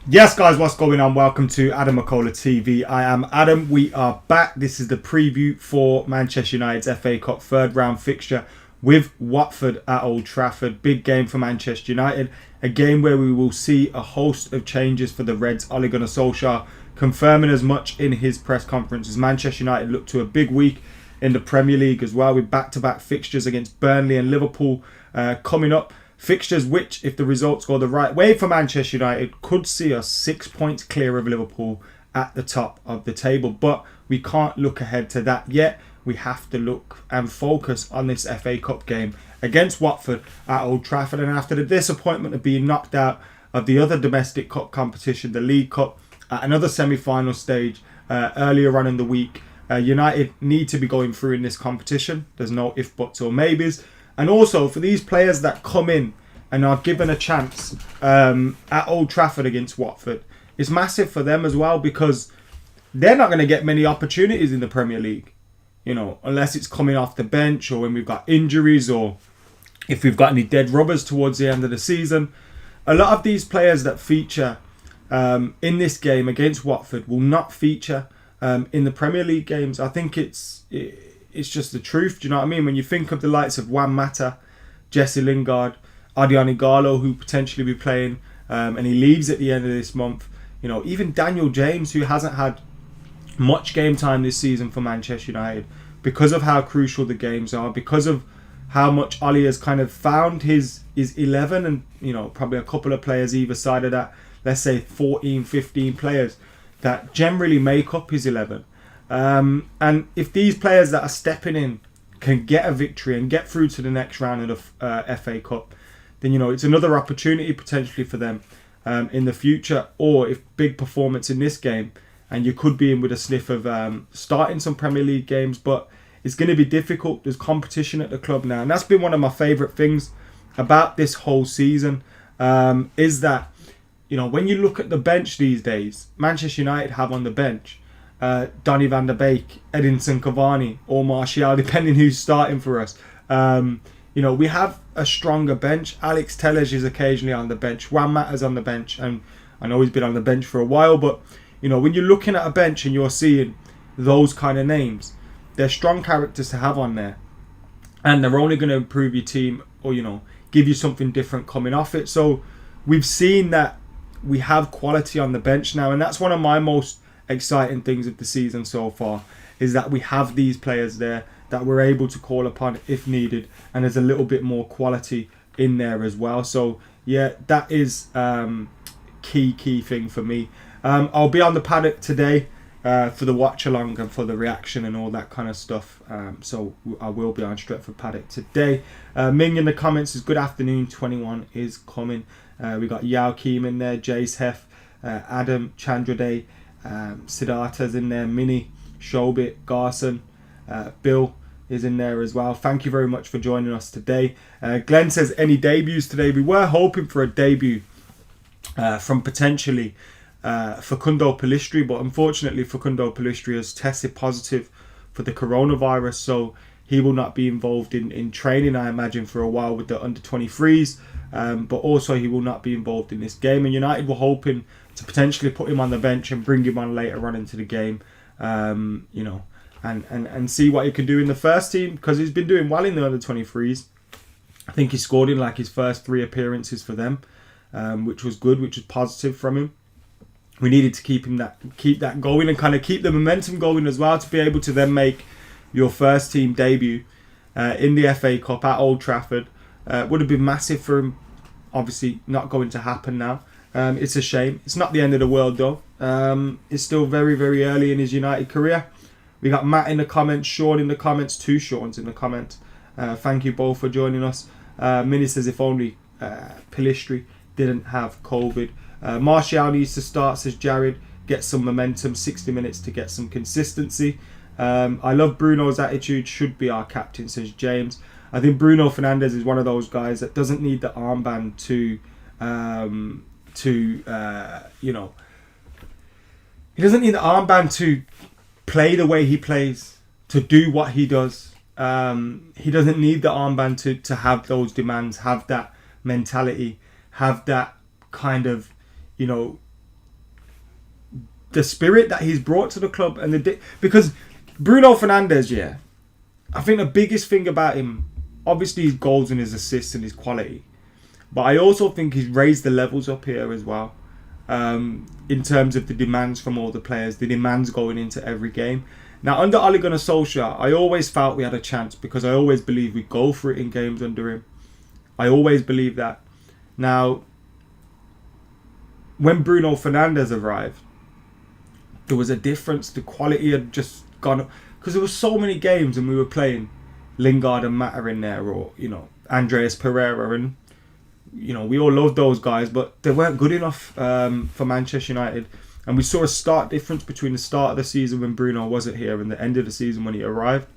Yes, guys, what's going on? Welcome to AdamMcKola TV. I am Adam. We are back. This is the preview for Manchester United's FA Cup third round fixture with Watford at Old Trafford. Big game for Manchester United. A game where we will see a host of changes for the Reds. Ole Gunnar Solskjaer confirming as much in his press conference as Manchester United look to a big week in the Premier League as well, with back-to-back fixtures against Burnley and Liverpool coming up. Fixtures which, if the results go the right way for Manchester United, could see us 6 points clear of Liverpool at the top of the table. But we can't look ahead to that yet. We have to look and focus on this FA Cup game against Watford at Old Trafford. And after the disappointment of being knocked out of the other domestic cup competition, the League Cup, at another semi-final stage earlier on in the week, United need to be going through in this competition. There's no if, buts or maybes. And also, for these players that come in and are given a chance at Old Trafford against Watford, it's massive for them as well, because they're not going to get many opportunities in the Premier League, you know, unless it's coming off the bench or when we've got injuries or if we've got any dead rubbers towards the end of the season. A lot of these players that feature in this game against Watford will not feature in the Premier League games. I think it's just the truth. Do you know what I mean? When you think of the likes of Juan Mata, Jesse Lingard, Adrian Igalo, who potentially be playing, and he leaves at the end of this month. You know, even Daniel James, who hasn't had much game time this season for Manchester United, because of how crucial the games are, because of how much Ollie has kind of found his 11, and, you know, probably a couple of players either side of that, let's say 14, 15 players that generally make up his 11. And if these players that are stepping in can get a victory and get through to the next round of the FA Cup, then, you know, it's another opportunity potentially for them in the future. Or if big performance in this game, and you could be in with a sniff of starting some Premier League games, but it's going to be difficult. There's competition at the club now, and that's been one of my favourite things about this whole season, is that, you know, when you look at the bench these days, Manchester United have on the bench Donny van der Beek, Edinson Cavani, or Martial, depending who's starting for us. You know, we have a stronger bench. Alex Telles is occasionally on the bench. Juan Mata's on the bench, and I know he's been on the bench for a while, but, you know, when you're looking at a bench and you're seeing those kind of names, they're strong characters to have on there, and they're only going to improve your team, or, you know, give you something different coming off it. So we've seen that we have quality on the bench now, and that's one of my most exciting things of the season so far, is that we have these players there that we're able to call upon if needed, and there's a little bit more quality in there as well. So yeah, that is key thing for me. I'll be on the paddock today for the watch along and for the reaction and all that kind of stuff. So I will be on Stretford Paddock today. Ming in the comments is good afternoon, 21 is coming. We got Yao Keem in there, Jace Hef, Adam Chandraday, Siddhartha's in there, Mini, Shobit, Garson, Bill is in there as well. Thank you very much for joining us today. Glenn says, any debuts today? We were hoping for a debut from potentially Facundo Pellistri, but unfortunately Facundo Pellistri has tested positive for the coronavirus, so he will not be involved in training, I imagine, for a while with the under-23s, but also he will not be involved in this game. And United were hoping to potentially put him on the bench and bring him on later on into the game, you know, and see what he can do in the first team, because he's been doing well in the under-23s. I think he scored in like his first 3 appearances for them, which was good, which was positive from him. We needed to keep that going and kind of keep the momentum going as well, to be able to then make your first team debut in the FA Cup at Old Trafford. Would have been massive for him. Obviously not going to happen now. It's a shame. It's not the end of the world though. It's still very, very early in his United career. We got Matt in the comments, Sean in the comments, 2 Sean's in the comments. Thank you both for joining us. Minnie says, if only Pellistri didn't have COVID. Martial needs to start, says Jared. Get some momentum, 60 minutes to get some consistency. I love Bruno's attitude, should be our captain, says James. I think Bruno Fernandes is one of those guys that doesn't need the armband to you know, he doesn't need the armband to play the way he plays, to do what he does. He doesn't need the armband to have those demands, have that mentality, have that kind of, you know, the spirit that he's brought to the club and because Bruno Fernandes, yeah, I think the biggest thing about him, obviously his goals and his assists and his quality, but I also think he's raised the levels up here as well. In terms of the demands from all the players, the demands going into every game. Now, under Ole Gunnar Solskjaer, I always felt we had a chance because I always believed we'd go for it in games under him. I always believed that. Now, when Bruno Fernandes arrived, there was a difference. The quality had just gone up because there were so many games and we were playing Lingard and Mata in there, or Andreas Pereira, and we all loved those guys, but they weren't good enough for Manchester United. And we saw a stark difference between the start of the season when Bruno wasn't here and the end of the season when he arrived.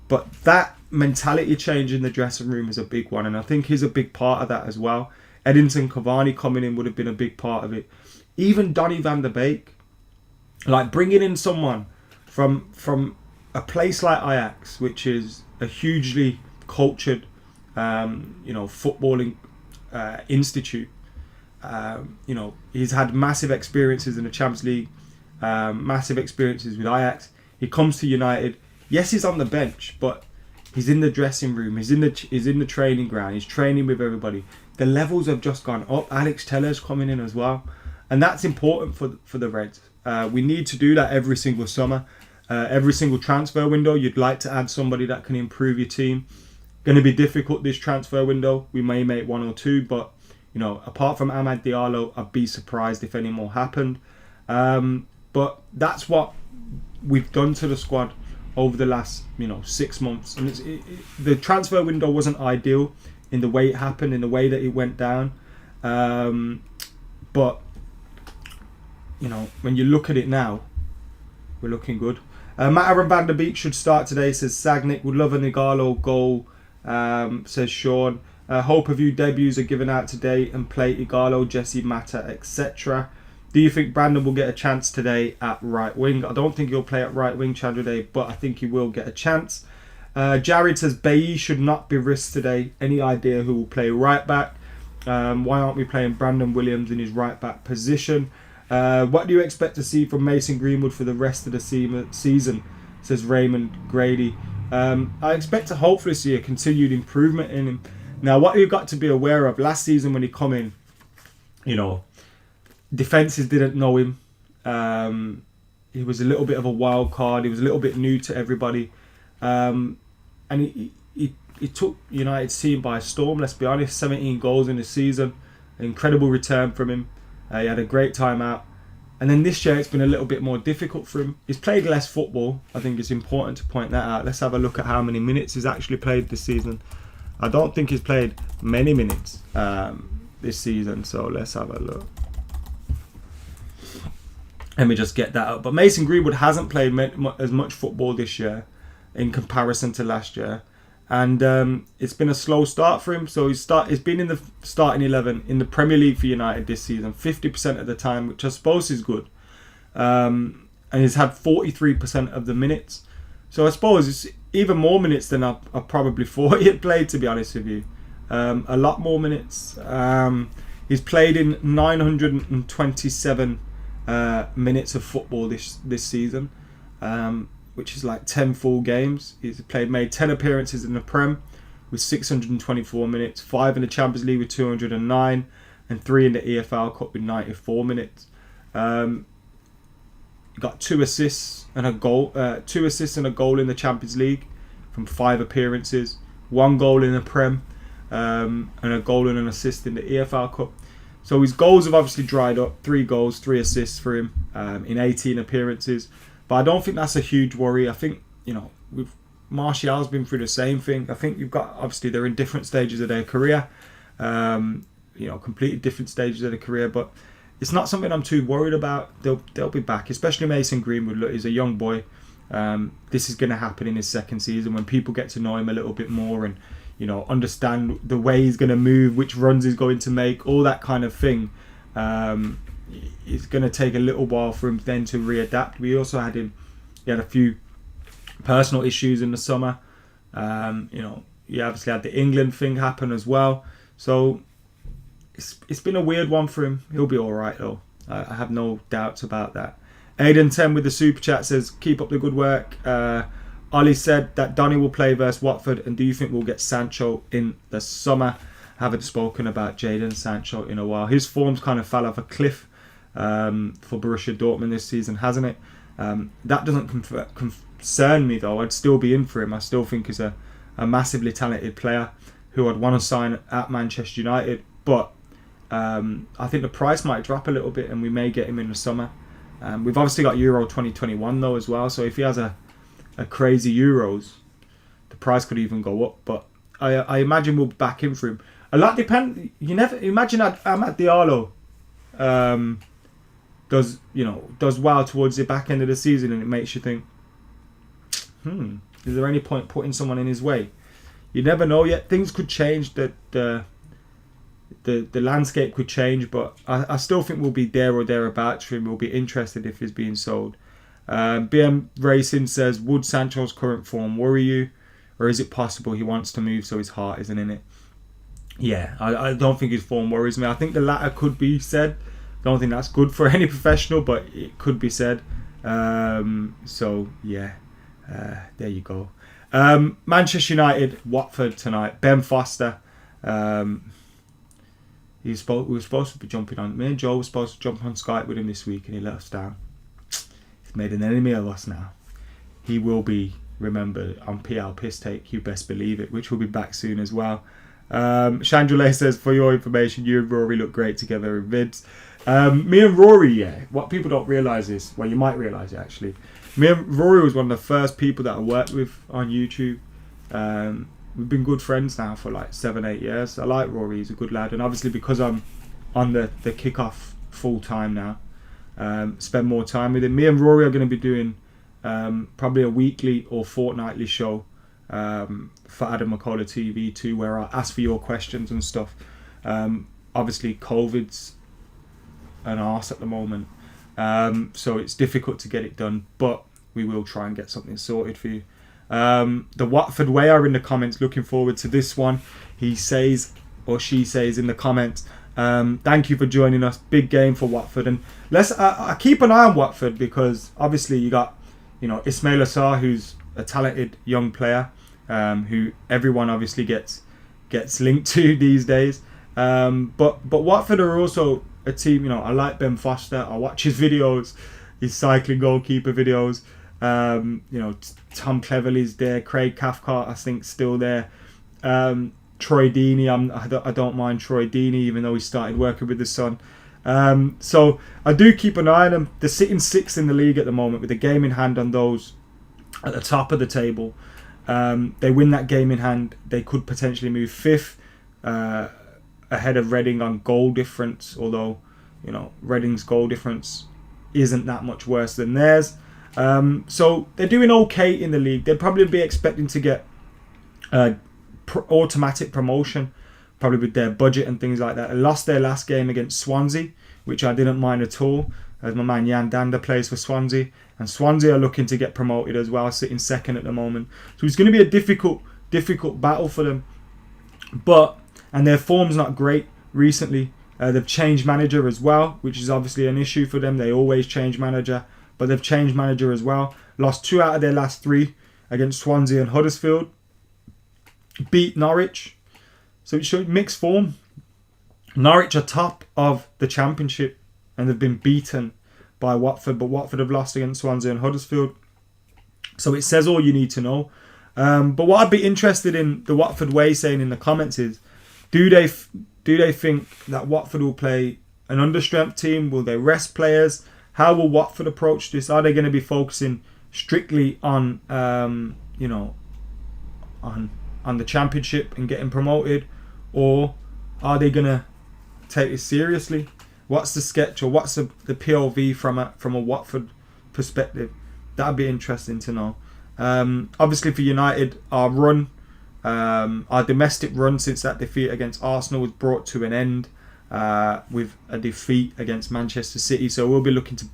But that mentality change in the dressing room is a big one, and I think he's a big part of that as well. Edinson Cavani coming in would have been a big part of it. Even Donny van der Beek, like bringing in someone from a place like Ajax, which is a hugely cultured, footballing institute. He's had massive experiences in the Champions League, massive experiences with Ajax. He comes to United. Yes, he's on the bench, but he's in the dressing room. He's in the training ground. He's training with everybody. The levels have just gone up. Alex Tellers coming in as well, and that's important for the Reds. We need to do that every single summer, every single transfer window. You'd like to add somebody that can improve your team. Going to be difficult this transfer window. We may make one or two, but apart from Amad Diallo, I'd be surprised if any more happened. But that's what we've done to the squad over the last 6 months, and the transfer window wasn't ideal in the way it happened, in the way that it went down. But when you look at it now, we're looking good. Mata and Van der Beek should start today, says Sagnik. Would love a Igalo goal, says Sean. Hope a few debuts are given out today and play Igalo, Jesse, Mata, etc. Do you think Brandon will get a chance today at right wing? I don't think he'll play at right wing, Chandra, but I think he will get a chance. Jared says Bailly should not be risked today. Any idea who will play right back? Why aren't we playing Brandon Williams in his right back position? What do you expect to see from Mason Greenwood for the rest of the season? Says Raymond Grady. I expect to hopefully see a continued improvement in him. Now, what you've got to be aware of, last season when he come in, defences didn't know him. He was a little bit of a wild card. He was a little bit new to everybody. And he took United's team by storm, let's be honest. 17 goals in the season. An incredible return from him. He had a great time out. And then this year it's been a little bit more difficult for him. He's played less football. I think it's important to point that out. Let's have a look at how many minutes he's actually played this season. I don't think he's played many minutes this season, so let's have a look. Let me just get that up. But Mason Greenwood hasn't played as much football this year in comparison to last year, and it's been a slow start for him. So he's been in the starting 11 in the Premier League for United this season 50% of the time, which I suppose is good, and he's had 43% of the minutes. So I suppose it's even more minutes than I probably thought he had played, to be honest with you. A lot more minutes. He's played in 927 minutes of football this season, which is like 10 full games. He's made 10 appearances in the Prem with 624 minutes, 5 in the Champions League with 209, and 3 in the EFL Cup with 94 minutes. Got 2 assists and a goal. 2 assists and a goal in the Champions League from 5 appearances. 1 goal in the Prem, and a goal and an assist in the EFL Cup. So his goals have obviously dried up. 3 goals, 3 assists for him in 18 appearances. But I don't think that's a huge worry. I think with Martial's been through the same thing. I think you've got, obviously they're in different stages of their career, completely different stages of their career, but it's not something I'm too worried about. They'll be back, especially Mason Greenwood. Look, he's a young boy. This is going to happen in his second season when people get to know him a little bit more and understand the way he's going to move, which runs he's going to make, all that kind of thing. It's going to take a little while for him then to readapt. We also had he had a few personal issues in the summer. He obviously had the England thing happen as well. So it's been a weird one for him. He'll be all right though. I have no doubts about that. Aiden 10 with the super chat says, keep up the good work. Ollie said that Donny will play versus Watford, and do you think we'll get Sancho in the summer? Haven't spoken about Jadon Sancho in a while. His form's kind of fell off a cliff for Borussia Dortmund this season, hasn't it? That doesn't concern me though. I'd still be in for him. I still think he's a massively talented player who I'd want to sign at Manchester United, but I think the price might drop a little bit and we may get him in the summer. We've obviously got Euro 2021 though as well, so if he has a crazy Euros, the price could even go up, but I imagine we'll back in for him. A lot depend. You never imagine Amad Diallo does well towards the back end of the season, and it makes you think, is there any point putting someone in his way? You never know yet. Things could change. The landscape could change, but I still think we'll be there or thereabouts for him. We'll be interested if he's being sold. BM Racing says, would Sancho's current form worry you, or is it possible he wants to move so his heart isn't in it? Yeah, I don't think his form worries me. I think the latter could be said. Don't think that's good for any professional, but it could be said. So yeah, there you go. Manchester United, Watford tonight. Ben Foster. We were supposed to be jumping on. Me and Joe were supposed to jump on Skype with him this week, and he let us down. He's made an enemy of us now. He will be remembered on PL Piss Take. You best believe it. Which will be back soon as well. Chandrelay says, for your information, you and Rory look great together in vids. Me and Rory, what people don't realise is, well, you might realise it actually, me and Rory was one of the first people that I worked with on YouTube. We've been good friends now for like 7-8 years. I like Rory, he's a good lad, and obviously because I'm on the kickoff full time now, spend more time with him. Me and Rory are going to be doing probably a weekly or fortnightly show for AdamMcKola TV too, where I ask for your questions and stuff. Obviously COVID's an arse at the moment, so it's difficult to get it done, but we will try and get something sorted for you. The Watford Way are in the comments, looking forward to this one. He says, or she says in the comments, thank you for joining us, big game for Watford, and I keep an eye on Watford because obviously you got Ismail Assar, who's a talented young player, who everyone obviously gets linked to these days, but Watford are also a team. I like Ben Foster. I watch his videos, his cycling goalkeeper videos. Tom Cleverley's there. Craig Cathcart, I think, still there. Troy Deeney, I don't mind Troy Deeney, even though he started working with the Sun. So I do keep an eye on them. They're sitting 6th in the league at the moment with a game in hand on those at the top of the table. They win that game in hand, they could potentially move 5th, ahead of Reading on goal difference, although Reading's goal difference isn't that much worse than theirs. So they're doing okay in the league. They'd probably be expecting to get automatic promotion, probably with their budget and things like that. They lost their last game against Swansea, which I didn't mind at all, as my man Jan Dander plays for Swansea, and Swansea are looking to get promoted as well, sitting 2nd at the moment. So it's going to be a difficult battle for them. And their form's not great recently. They've changed manager as well, which is obviously an issue for them. They always change manager, but they've changed manager as well. Lost 2 out of their last 3 against Swansea and Huddersfield. Beat Norwich. So it showed mixed form. Norwich are top of the Championship and they've been beaten by Watford, but Watford have lost against Swansea and Huddersfield. So it says all you need to know. But what I'd be interested in the Watford Way saying in the comments is, do they think that Watford will play an understrength team? Will they rest players? How will Watford approach this? Are they going to be focusing strictly on on the Championship and getting promoted, or are they going to take it seriously? What's the sketch, or what's the POV from a Watford perspective? That'd be interesting to know. Obviously for United, our domestic run since that defeat against Arsenal was brought to an end with a defeat against Manchester City. So we'll be looking to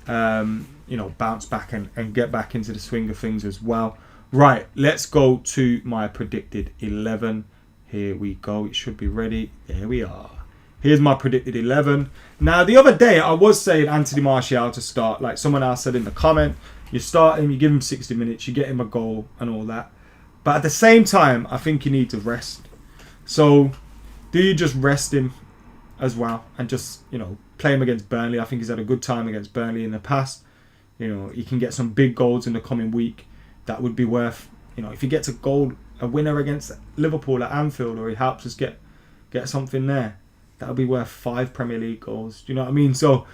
bounce back and get back into the swing of things as well. Right, let's go to my predicted 11. Here we go. It should be ready. There we are. Here's my predicted 11. Now, the other day, I was saying Anthony Martial to start. Like someone else said in the comment, you start him, you give him 60 minutes, you get him a goal and all that. But at the same time, I think you need to rest. So, do you just rest him as well and just, play him against Burnley? I think he's had a good time against Burnley in the past. He can get some big goals in the coming week. That would be worth, if he gets a winner against Liverpool at Anfield, or he helps us get something there, that'll be worth 5 Premier League goals. Do you know what I mean? So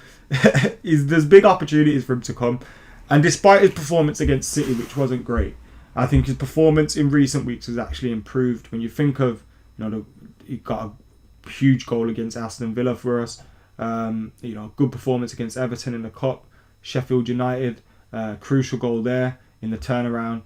there's big opportunities for him to come. And despite his performance against City, which wasn't great, I think his performance in recent weeks has actually improved. When you think of, he got a huge goal against Aston Villa for us. Good performance against Everton in the Cup. Sheffield United, crucial goal there in the turnaround.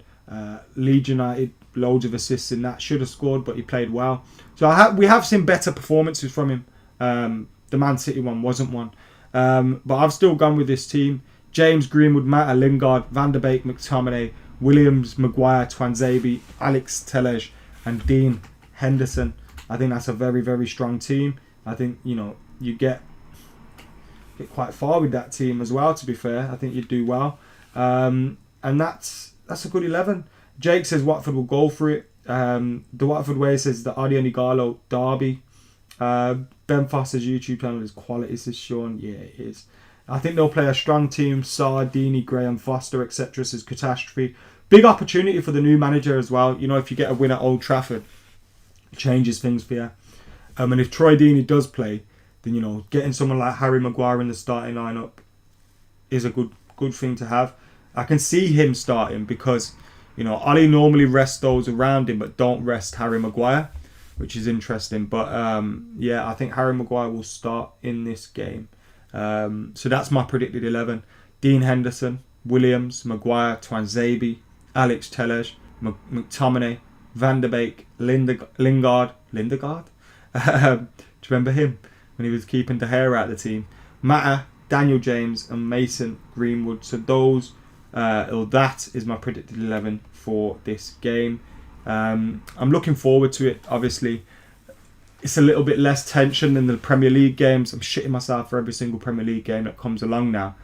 Leeds United, loads of assists in that. Should have scored, but he played well. So we have seen better performances from him. The Man City one wasn't one. But I've still gone with this team. James, Greenwood, Mata, Lingard, Van der Beek, McTominay, Williams, Maguire, Twanzebe, Alex Telles and Dean Henderson. I think that's a very, very strong team. I think, you get quite far with that team as well, to be fair. I think you'd do well. And that's a good 11. Jake says Watford will go for it. The Watford way says the Adi and Igalo derby. Ben Foster's YouTube channel is quality, says Sean. Yeah, it is. I think they'll play a strong team. Sarr, Deeney, Graham, Foster, etc. says Catastrophe. Big opportunity for the new manager as well. If you get a win at Old Trafford, it changes things for you. And if Troy Deeney does play, then getting someone like Harry Maguire in the starting lineup is a good thing to have. I can see him starting because Ollie normally rests those around him, but don't rest Harry Maguire, which is interesting. But I think Harry Maguire will start in this game. So that's my predicted 11: Dean Henderson, Williams, Maguire, Twanzebe, Alex Telles, McTominay, Van der Beek, Lingard. Do you remember him when he was keeping the hair out of the team? Mata, Daniel James, and Mason Greenwood. So that is my predicted 11 for this game. I'm looking forward to it. Obviously, it's a little bit less tension than the Premier League games. I'm shitting myself for every single Premier League game that comes along now.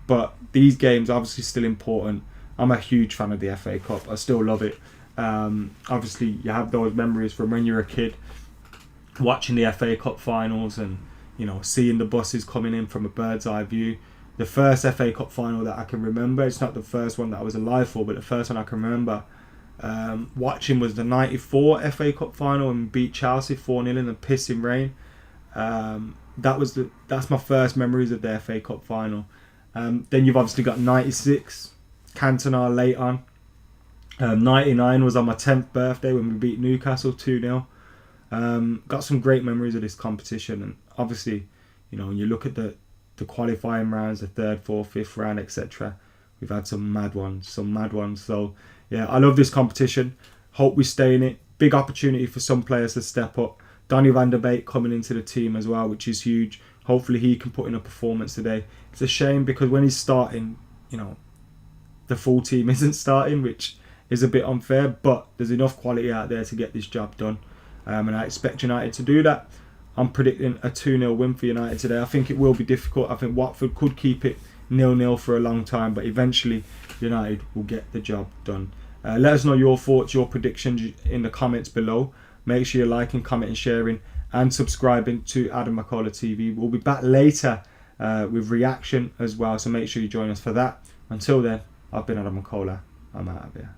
But these games are obviously still important. I'm a huge fan of the FA Cup. I still love it. Obviously, you have those memories from when you're a kid, watching the FA Cup finals and seeing the buses coming in from a bird's eye view. The first FA Cup final that I can remember, it's not the first one that I was alive for, but the first one I can remember watching was the 94 FA Cup final and beat Chelsea 4-0 in the pissing rain. That's my first memories of the FA Cup final. Then you've obviously got 96, Cantona late on. 99 was on my 10th birthday when we beat Newcastle 2-0. Got some great memories of this competition, and obviously, when you look at the qualifying rounds, the 3rd, 4th, 5th round, etc., we've had some mad ones. So yeah, I love this competition. Hope we stay in it. Big opportunity for some players to step up. Donny van der Beek coming into the team as well, which is huge. Hopefully he can put in a performance today. It's a shame because when he's starting, the full team isn't starting, which is a bit unfair, but there's enough quality out there to get this job done. And I expect United to do that. I'm predicting a 2-0 win for United today. I think it will be difficult. I think Watford could keep it 0-0 for a long time, but eventually United will get the job done. Let us know your thoughts, your predictions in the comments below. Make sure you're liking, commenting, sharing and subscribing to AdamMcKola TV. We'll be back later with reaction as well, so make sure you join us for that. Until then, I've been AdamMcKola. I'm out of here.